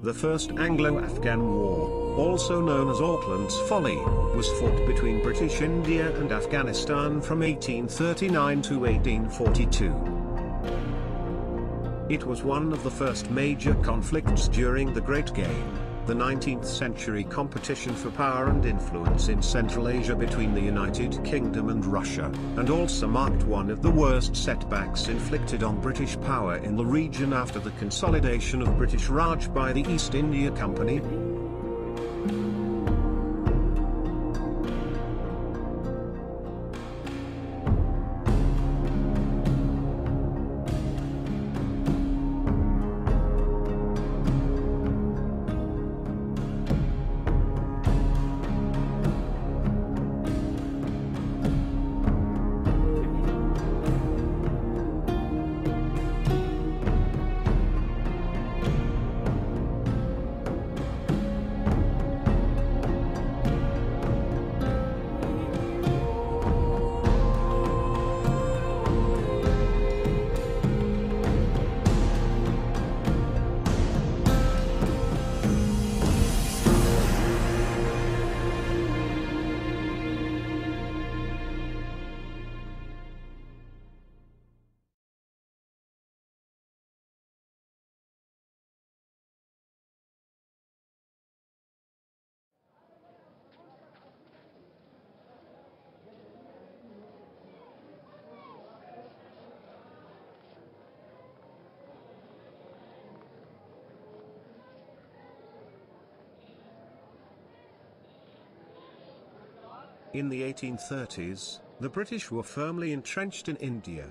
The First Anglo-Afghan War, also known as Auckland's Folly, was fought between British India and Afghanistan from 1839 to 1842. It was one of the first major conflicts during the Great Game, the 19th century competition for power and influence in Central Asia between the United Kingdom and Russia, and also marked one of the worst setbacks inflicted on British power in the region after the consolidation of British Raj by the East India Company. In the 1830s, the British were firmly entrenched in India.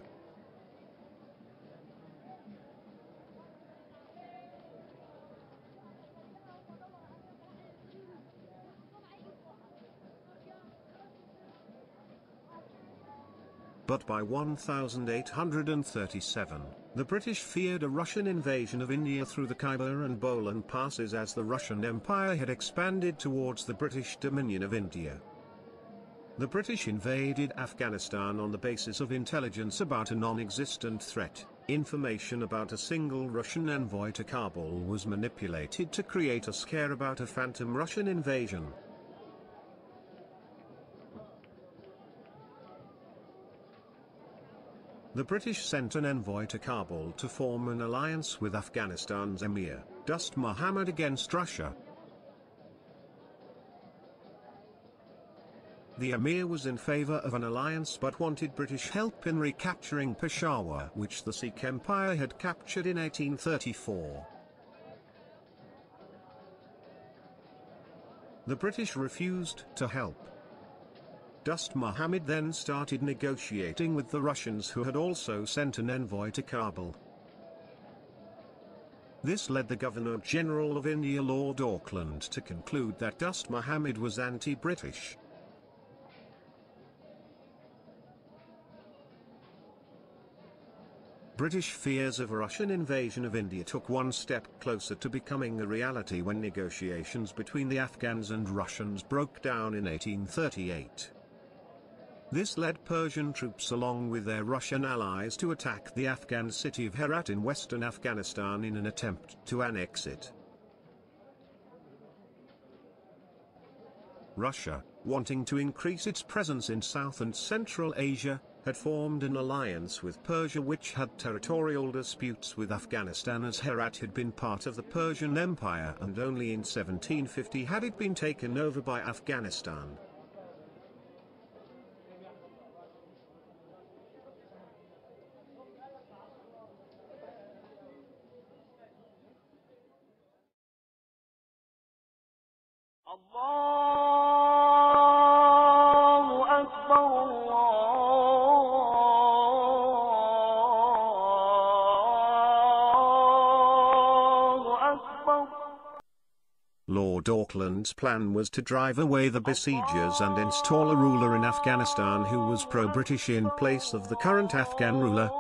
But by 1837, the British feared a Russian invasion of India through the Khyber and Bolan passes as the Russian Empire had expanded towards the British Dominion of India. The British invaded Afghanistan on the basis of intelligence about a non-existent threat. Information about a single Russian envoy to Kabul was manipulated to create a scare about a phantom Russian invasion. The British sent an envoy to Kabul to form an alliance with Afghanistan's Emir, Dost Muhammad, against Russia. The Emir was in favour of an alliance but wanted British help in recapturing Peshawar, which the Sikh Empire had captured in 1834. The British refused to help. Dost Muhammad then started negotiating with the Russians, who had also sent an envoy to Kabul. This led the Governor-General of India, Lord Auckland, to conclude that Dost Muhammad was anti-British. British fears of a Russian invasion of India took one step closer to becoming a reality when negotiations between the Afghans and Russians broke down in 1838. This led Persian troops along with their Russian allies to attack the Afghan city of Herat in western Afghanistan in an attempt to annex it. Russia, wanting to increase its presence in South and Central Asia, had formed an alliance with Persia, which had territorial disputes with Afghanistan, as Herat had been part of the Persian Empire and only in 1750 had it been taken over by Afghanistan. Lord Auckland's plan was to drive away the besiegers and install a ruler in Afghanistan who was pro-British in place of the current Afghan ruler.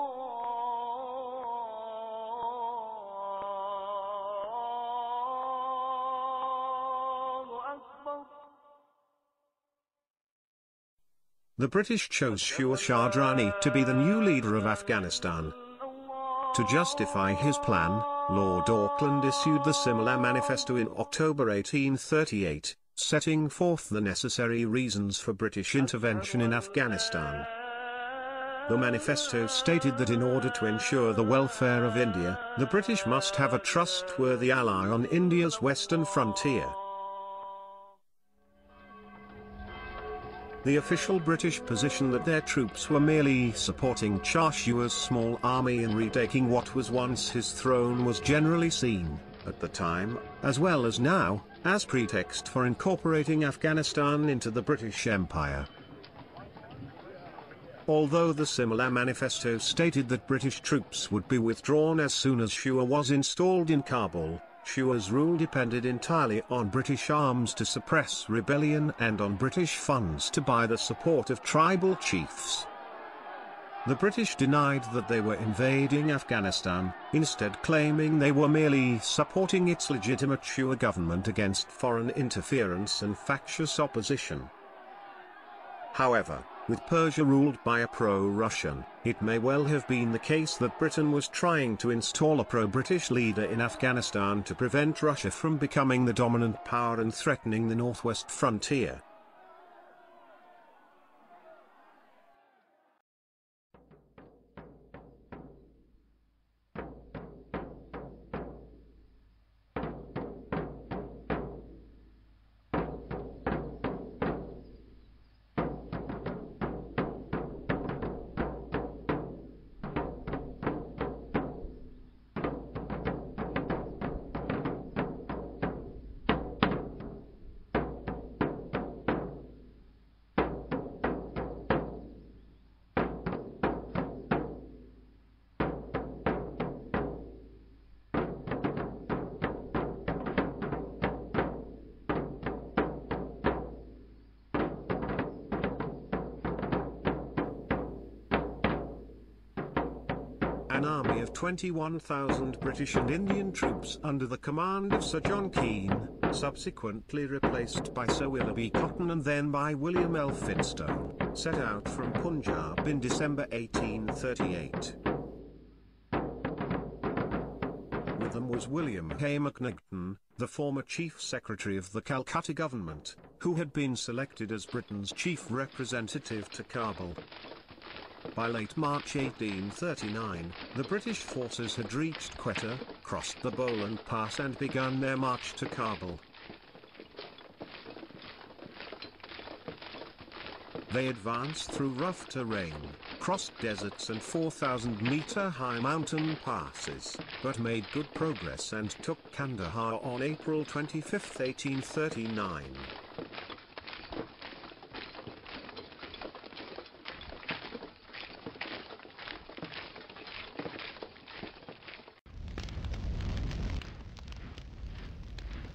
The British chose Shah Durrani to be the new leader of Afghanistan. To justify his plan, Lord Auckland issued the similar manifesto in October 1838, setting forth the necessary reasons for British intervention in Afghanistan. The manifesto stated that in order to ensure the welfare of India, the British must have a trustworthy ally on India's western frontier. The official British position that their troops were merely supporting Chashua's small army in retaking what was once his throne was generally seen, at the time, as well as now, as pretext for incorporating Afghanistan into the British Empire. Although the similar manifesto stated that British troops would be withdrawn as soon as Shua was installed in Kabul, Shua's rule depended entirely on British arms to suppress rebellion and on British funds to buy the support of tribal chiefs. The British denied that they were invading Afghanistan, instead claiming they were merely supporting its legitimate Shua government against foreign interference and factious opposition. However, with Persia ruled by a pro-Russian, it may well have been the case that Britain was trying to install a pro-British leader in Afghanistan to prevent Russia from becoming the dominant power and threatening the northwest frontier. An army of 21,000 British and Indian troops under the command of Sir John Keane, subsequently replaced by Sir Willoughby Cotton and then by William Elphinstone, set out from Punjab in December 1838. With them was William Hay Macnaghten, the former Chief Secretary of the Calcutta government, who had been selected as Britain's chief representative to Kabul. By late March 1839, the British forces had reached Quetta, crossed the Bolan Pass and begun their march to Kabul. They advanced through rough terrain, crossed deserts and 4,000-meter-high mountain passes, but made good progress and took Kandahar on April 25, 1839.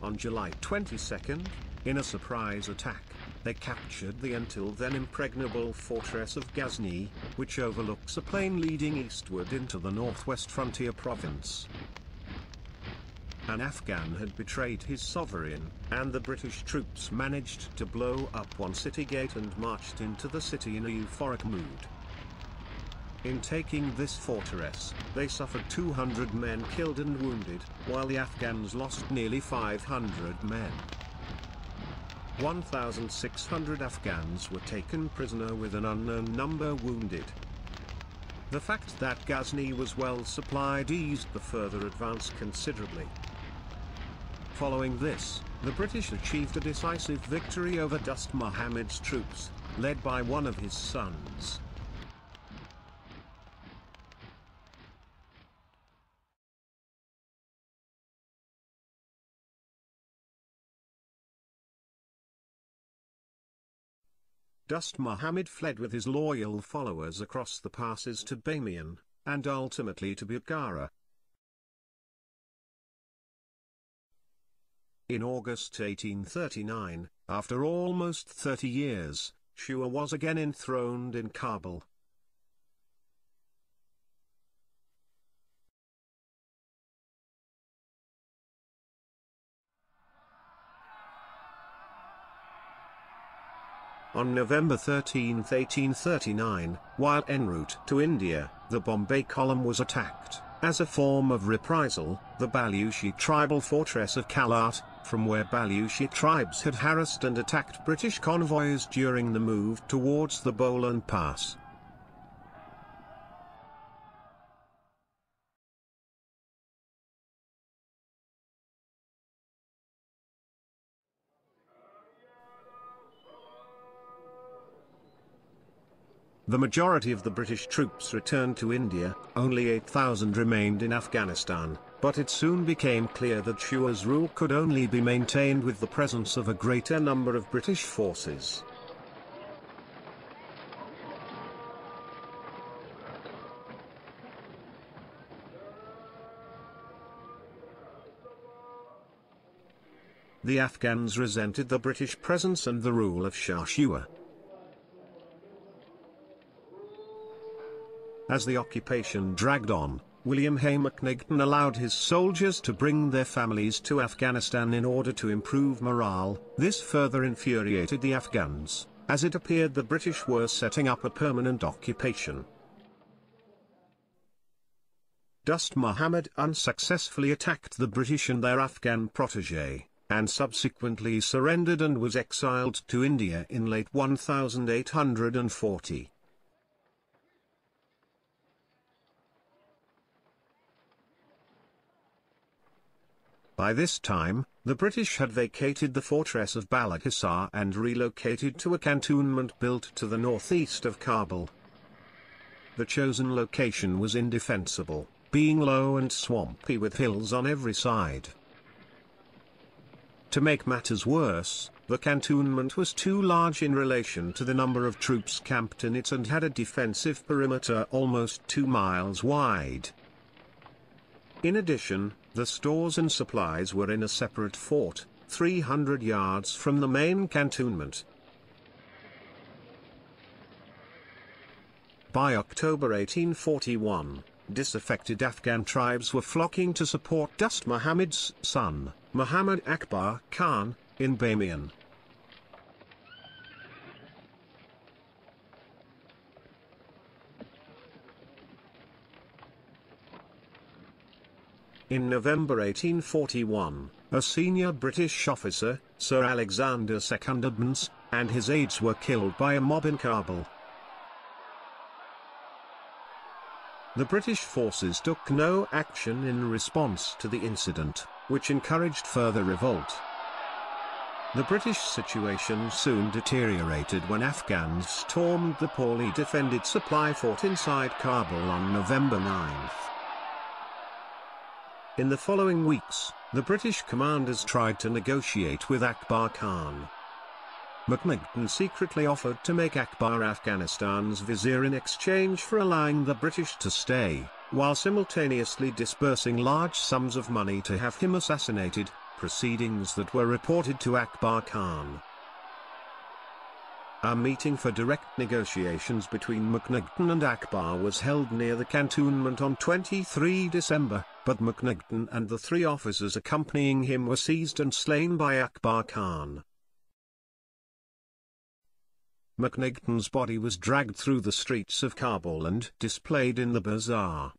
On July 22, in a surprise attack, they captured the until then impregnable fortress of Ghazni, which overlooks a plain leading eastward into the northwest frontier province. An Afghan had betrayed his sovereign, and the British troops managed to blow up one city gate and marched into the city in a euphoric mood. In taking this fortress, they suffered 200 men killed and wounded, while the Afghans lost nearly 500 men. 1,600 Afghans were taken prisoner with an unknown number wounded. The fact that Ghazni was well supplied eased the further advance considerably. Following this, the British achieved a decisive victory over Dost Muhammad's troops, led by one of his sons. Dost Muhammad fled with his loyal followers across the passes to Bamiyan, and ultimately to Bukhara. In August 1839, after almost 30 years, Shua was again enthroned in Kabul. On November 13, 1839, while en route to India, the Bombay column was attacked. As a form of reprisal, the Baluchi tribal fortress of Kalat, from where Baluchi tribes had harassed and attacked British convoys during the move towards the Bolan Pass. The majority of the British troops returned to India, only 8,000 remained in Afghanistan, but it soon became clear that Shua's rule could only be maintained with the presence of a greater number of British forces. The Afghans resented the British presence and the rule of Shah Shua. As the occupation dragged on, William Hay McNiggton allowed his soldiers to bring their families to Afghanistan in order to improve morale. This further infuriated the Afghans, as it appeared the British were setting up a permanent occupation. Dost Muhammad unsuccessfully attacked the British and their Afghan protégé, and subsequently surrendered and was exiled to India in late 1840. By this time, the British had vacated the fortress of Balakhisar and relocated to a cantonment built to the northeast of Kabul. The chosen location was indefensible, being low and swampy with hills on every side. To make matters worse, the cantonment was too large in relation to the number of troops camped in it and had a defensive perimeter almost 2 miles wide. In addition, the stores and supplies were in a separate fort, 300 yards from the main cantonment. By October 1841, disaffected Afghan tribes were flocking to support Dost Muhammad's son, Muhammad Akbar Khan, in Bamiyan. In November 1841, a senior British officer, Sir Alexander Secundus, and his aides were killed by a mob in Kabul. The British forces took no action in response to the incident, which encouraged further revolt. The British situation soon deteriorated when Afghans stormed the poorly defended supply fort inside Kabul on November 9. In the following weeks, the British commanders tried to negotiate with Akbar Khan. McNiggton secretly offered to make Akbar Afghanistan's vizier in exchange for allowing the British to stay, while simultaneously disbursing large sums of money to have him assassinated, proceedings that were reported to Akbar Khan. A meeting for direct negotiations between McNiggton and Akbar was held near the cantonment on 23 December, but McNiggton and the 3 officers accompanying him were seized and slain by Akbar Khan. McNiggton's body was dragged through the streets of Kabul and displayed in the bazaar.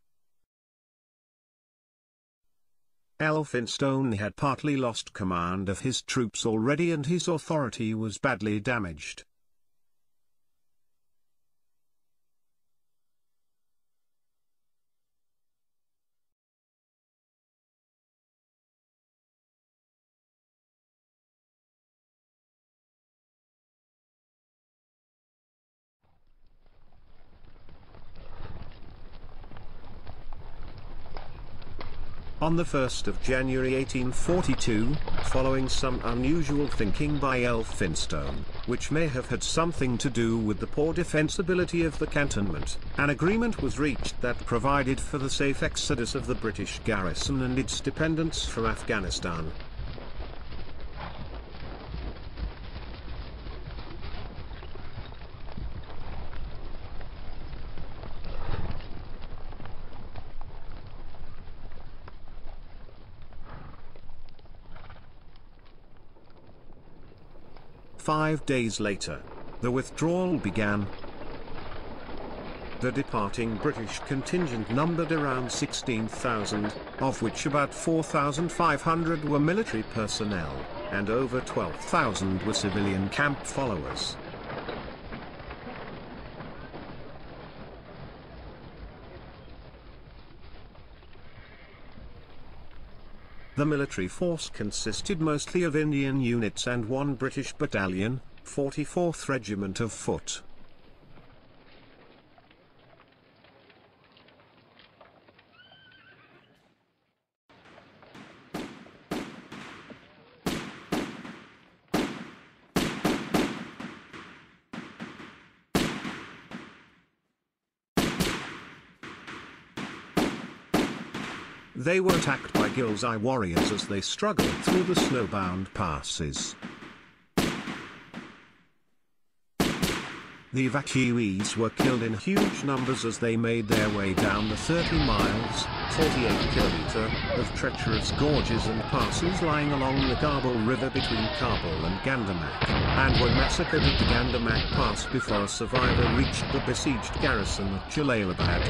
Elphinstone had partly lost command of his troops already and his authority was badly damaged. On the 1st of January 1842, following some unusual thinking by Elphinstone, which may have had something to do with the poor defensibility of the cantonment, an agreement was reached that provided for the safe exodus of the British garrison and its dependents from Afghanistan. Five days later, the withdrawal began. The departing British contingent numbered around 16,000, of which about 4,500 were military personnel, and over 12,000 were civilian camp followers. The military force consisted mostly of Indian units and one British battalion, 44th Regiment of Foot. They were attacked by Ghilzai warriors as they struggled through the snowbound passes. The evacuees were killed in huge numbers as they made their way down the 30 miles, 48 km, of treacherous gorges and passes lying along the Kabul River between Kabul and Gandamak, and were massacred at the Gandamak Pass before a survivor reached the besieged garrison at Jalalabad.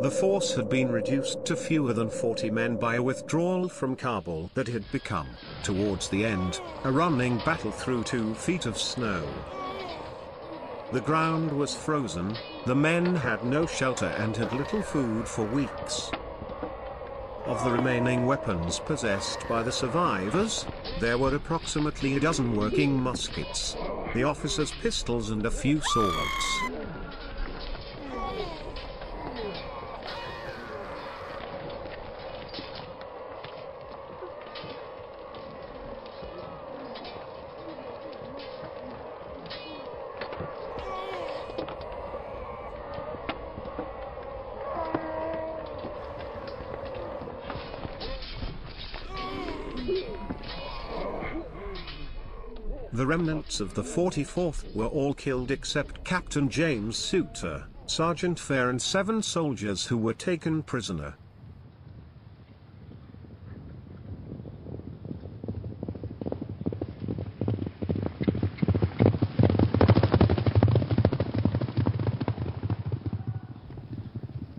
The force had been reduced to fewer than 40 men by a withdrawal from Kabul that had become, towards the end, a running battle through 2 feet of snow. The ground was frozen, the men had no shelter and had little food for weeks. Of the remaining weapons possessed by the survivors, there were approximately a dozen working muskets, the officers' pistols and a few swords. The remnants of the 44th were all killed except Captain James Souter, Sergeant Fair and 7 soldiers who were taken prisoner.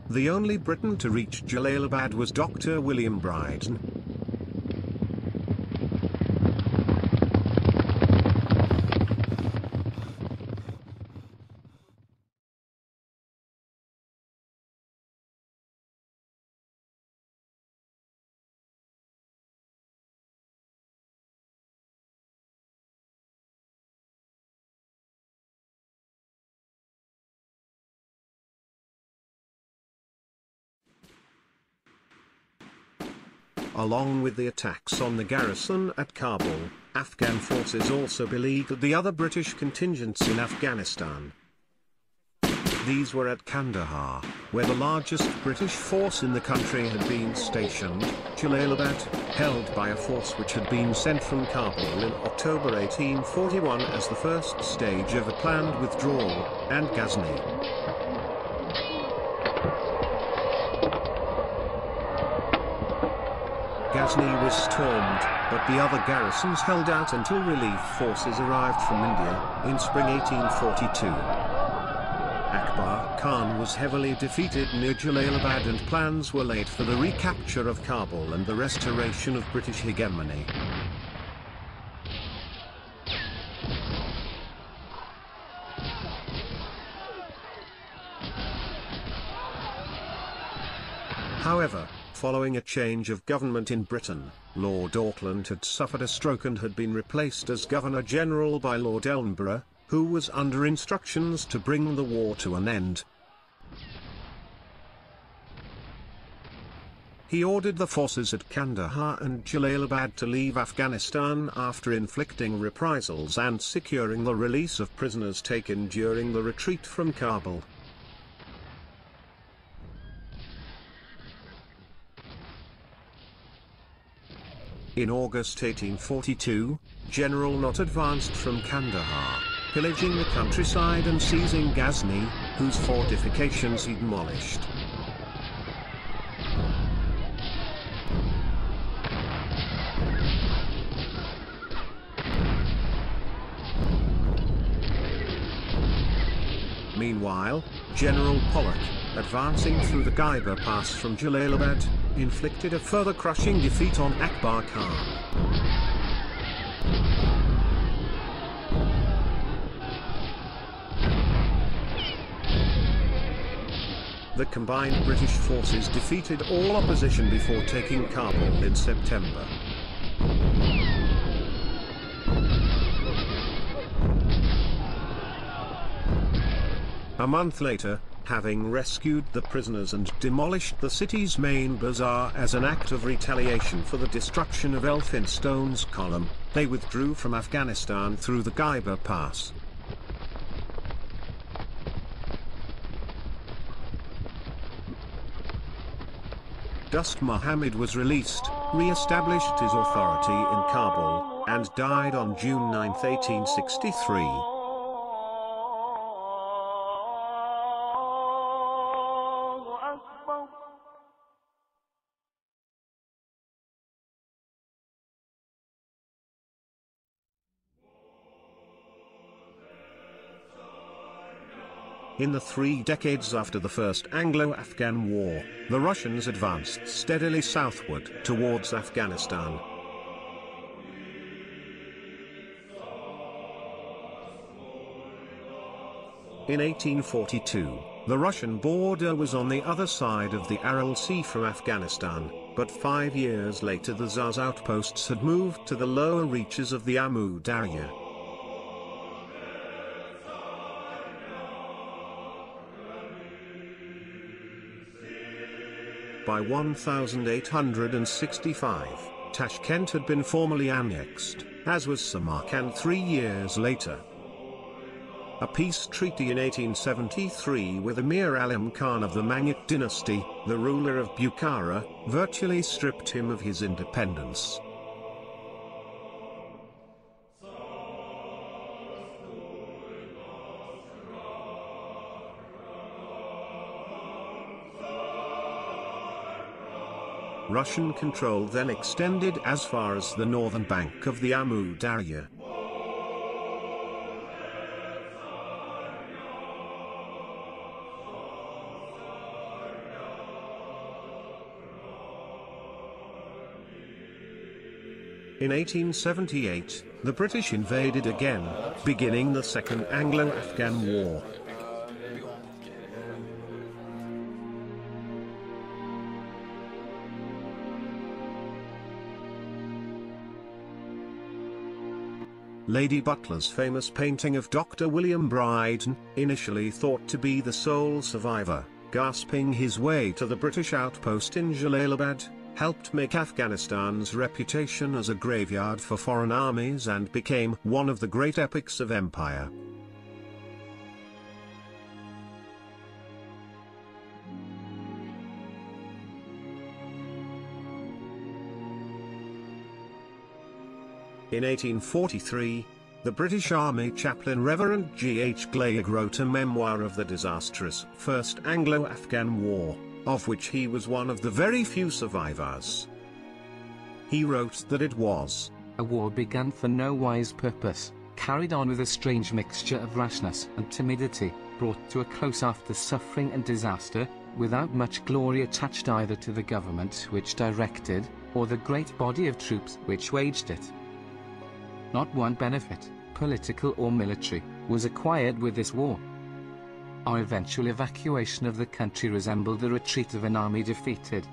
The only Briton to reach Jalalabad was Dr. William Bryden. Along with the attacks on the garrison at Kabul, Afghan forces also beleaguered the other British contingents in Afghanistan. These were at Kandahar, where the largest British force in the country had been stationed, Jalalabad, held by a force which had been sent from Kabul in October 1841 as the first stage of a planned withdrawal, and Ghazni. Ghazni was stormed, but the other garrisons held out until relief forces arrived from India, in spring 1842. Akbar Khan was heavily defeated near Jalalabad and plans were laid for the recapture of Kabul and the restoration of British hegemony. However, following a change of government in Britain, Lord Auckland had suffered a stroke and had been replaced as Governor-General by Lord Ellenborough, who was under instructions to bring the war to an end. He ordered the forces at Kandahar and Jalalabad to leave Afghanistan after inflicting reprisals and securing the release of prisoners taken during the retreat from Kabul. In August 1842, General Nott advanced from Kandahar, pillaging the countryside and seizing Ghazni, whose fortifications he demolished. Meanwhile, General Pollock, advancing through the Khyber Pass from Jalalabad, inflicted a further crushing defeat on Akbar Khan. The combined British forces defeated all opposition before taking Kabul in September. A month later, having rescued the prisoners and demolished the city's main bazaar as an act of retaliation for the destruction of Elphinstone's column, they withdrew from Afghanistan through the Khyber Pass. Dost Muhammad was released, re-established his authority in Kabul, and died on June 9, 1863. In the 3 decades after the First Anglo-Afghan War, the Russians advanced steadily southward towards Afghanistan. In 1842, the Russian border was on the other side of the Aral Sea from Afghanistan, but 5 years later the Tsar's outposts had moved to the lower reaches of the Amu Darya. By 1865, Tashkent had been formally annexed, as was Samarkand 3 years later. A peace treaty in 1873 with Emir Alim Khan of the Mangit dynasty, the ruler of Bukhara, virtually stripped him of his independence. Russian control then extended as far as the northern bank of the Amu Darya. In 1878, the British invaded again, beginning the Second Anglo-Afghan War. Lady Butler's famous painting of Dr. William Brydon, initially thought to be the sole survivor, gasping his way to the British outpost in Jalalabad, helped make Afghanistan's reputation as a graveyard for foreign armies and became one of the great epics of empire. In 1843, the British Army chaplain Reverend G.H. Gleig wrote a memoir of the disastrous First Anglo-Afghan War, of which he was one of the very few survivors. He wrote that it was a war begun for no wise purpose, carried on with a strange mixture of rashness and timidity, brought to a close after suffering and disaster, without much glory attached either to the government which directed, or the great body of troops which waged it. Not one benefit, political or military, was acquired with this war. Our eventual evacuation of the country resembled the retreat of an army defeated.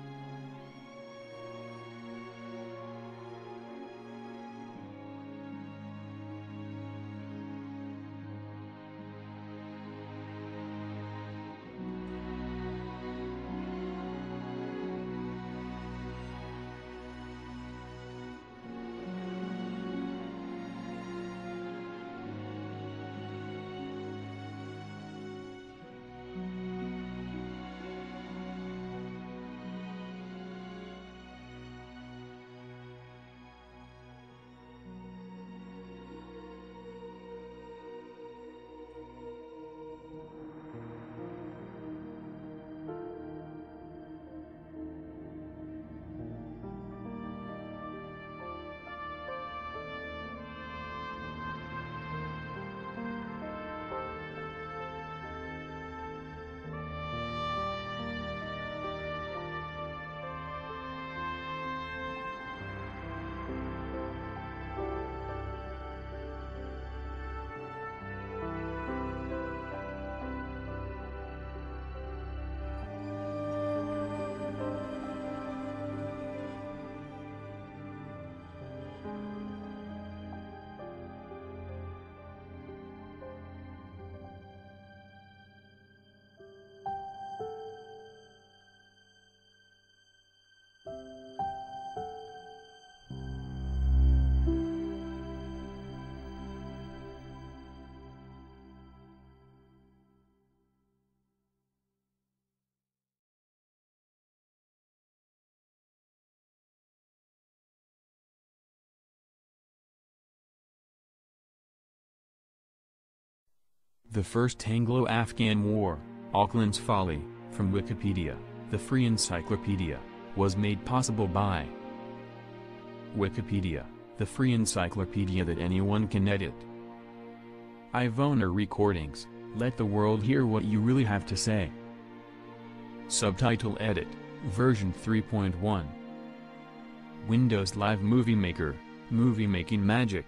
The First Anglo-Afghan War, Auckland's Folly, from Wikipedia, the free encyclopedia, was made possible by Wikipedia, the free encyclopedia that anyone can edit. Ivona Recordings, let the world hear what you really have to say. Subtitle Edit, version 3.1. Windows Live Movie Maker, movie making magic.